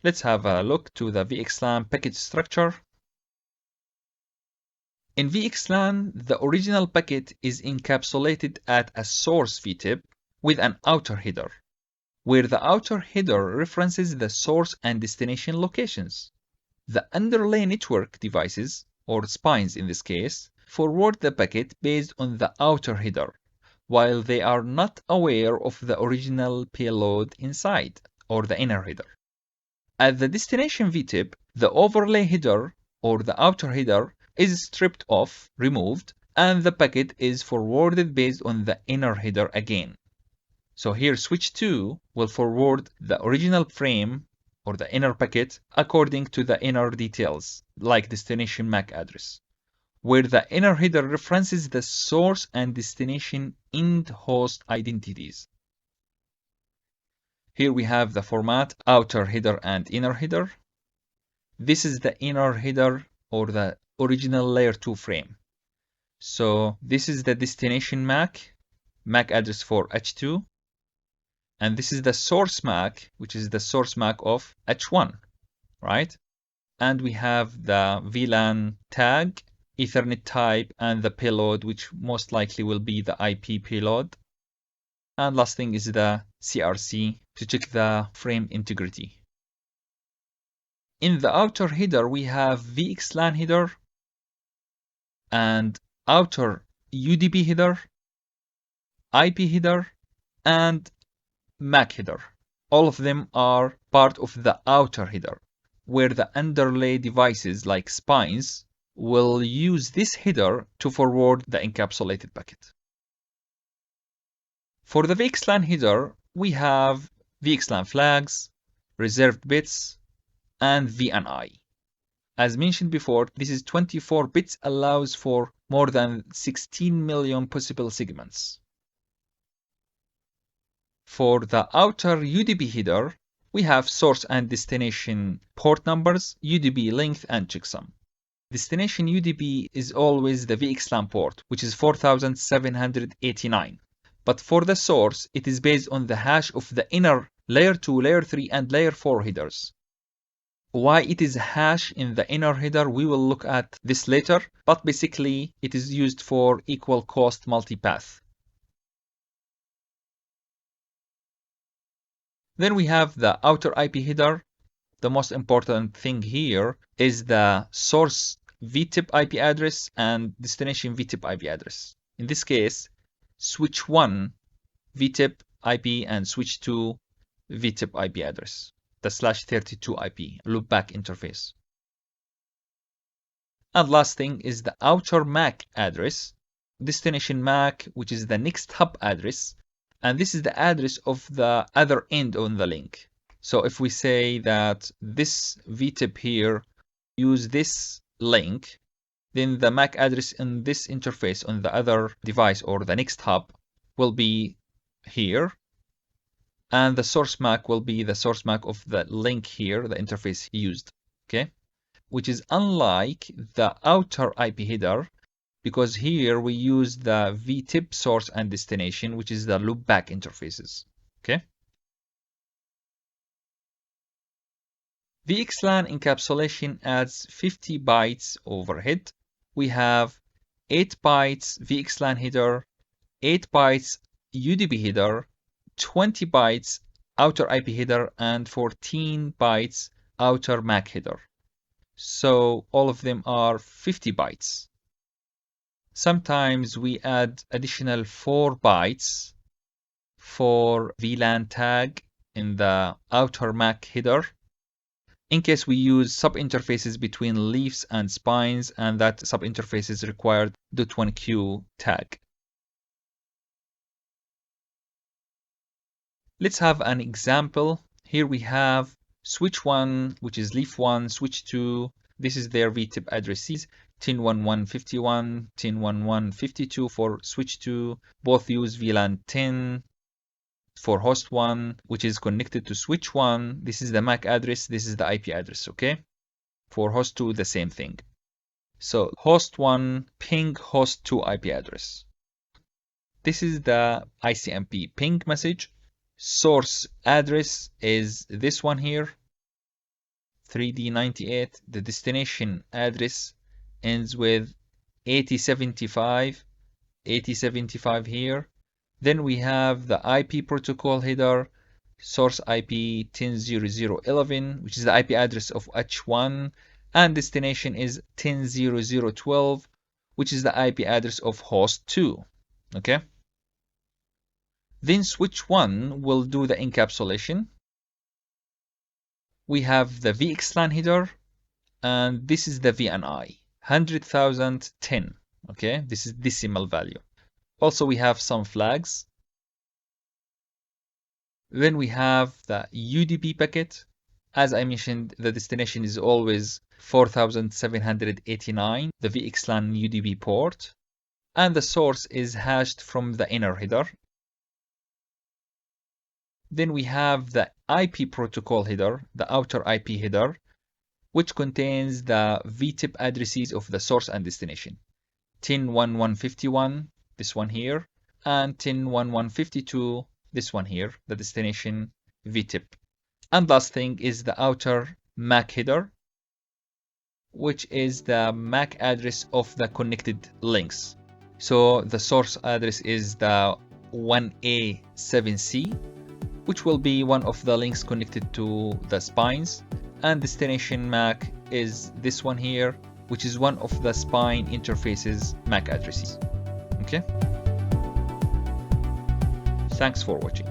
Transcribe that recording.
Let's have a look to the VXLAN packet structure. In VXLAN, the original packet is encapsulated at a source VTIP with an outer header, where the outer header references the source and destination locations. The underlay network devices, or spines in this case, forward the packet based on the outer header, while they are not aware of the original payload inside, or the inner header. At the destination VTIP, the overlay header, or the outer header, is stripped off, removed, and the packet is forwarded based on the inner header again. So here switch 2 will forward the original frame or the inner packet according to the inner details, like destination MAC address, where the inner header references the source and destination end host identities. Here we have the format, outer header and inner header. This is the inner header or the original layer 2 frame. So this is the destination MAC address for H2. And this is the source MAC, which is the source MAC of H1, right? And we have the VLAN tag, Ethernet type, and the payload, which most likely will be the IP payload. And last thing is the CRC to check the frame integrity. In the outer header, we have VXLAN header and outer UDP header, IP header, and MAC header. All of them are part of the outer header, where the underlay devices like spines will use this header to forward the encapsulated packet. For the VXLAN header, we have VXLAN flags, reserved bits, and VNI. As mentioned before, this is 24 bits allows for more than 16 million possible segments. For the outer UDP header, we have source and destination port numbers, UDP length, and checksum. Destination UDP is always the VXLAN port, which is 4789. But for the source, it is based on the hash of the inner layer 2, layer 3, and layer 4 headers. Why it is hash in the inner header, we will look at this later, but basically it is used for equal cost multipath. Then we have the outer IP header. The most important thing here is the source VTIP IP address and destination VTIP IP address. In this case, switch 1 VTIP IP and switch 2 VTIP IP address, the /32 IP loopback interface. And last thing is the outer MAC address, destination MAC, which is the next hub address, and this is the address of the other end on the link. So if we say that this VTIP here use this link, then the MAC address in this interface on the other device or the next hub will be here. And the source MAC will be the source MAC of the link here, the interface used, okay? Which is unlike the outer IP header, because here we use the VTIP source and destination, which is the loopback interfaces, okay? VXLAN encapsulation adds 50 bytes overhead. We have 8 bytes VXLAN header, 8 bytes UDP header, 20 bytes outer IP header, and 14 bytes outer MAC header. So all of them are 50 bytes. Sometimes we add additional 4 bytes for VLAN tag in the outer MAC header, in case we use sub-interfaces between leaves and spines, and that sub-interfaces required .1q tag. Let's have an example. Here we have switch 1, which is leaf 1, switch 2. This is their VTIP addresses, 10.11.51, 10.11.52 for switch 2. Both use VLAN 10. For host 1, which is connected to switch 1, this is the MAC address, this is the IP address, okay? For host 2, the same thing. So host 1, ping host 2 IP address. This is the ICMP ping message. Source address is this one here. 3D98. The destination address ends with 8075, 8075 here. Then we have the IP protocol header, source IP 10.0.0.11, which is the IP address of H1, and destination is 10.0.0.12, which is the IP address of host 2. Okay. Then switch 1 will do the encapsulation. We have the VXLAN header, and this is the VNI, 100,010. Okay, this is decimal value. Also, we have some flags. Then we have the UDP packet. As I mentioned, the destination is always 4789, the VXLAN UDP port, and the source is hashed from the inner header. Then we have the IP protocol header, the outer IP header, which contains the VTIP addresses of the source and destination. 10.1151, this one here, and 10.1152, this one here, the destination VTIP. And last thing is the outer MAC header, which is the MAC address of the connected links. So the source address is the 1A7C, which will be one of the links connected to the spines, and destination MAC is this one here, which is one of the spine interfaces MAC addresses. Okay. Thanks for watching.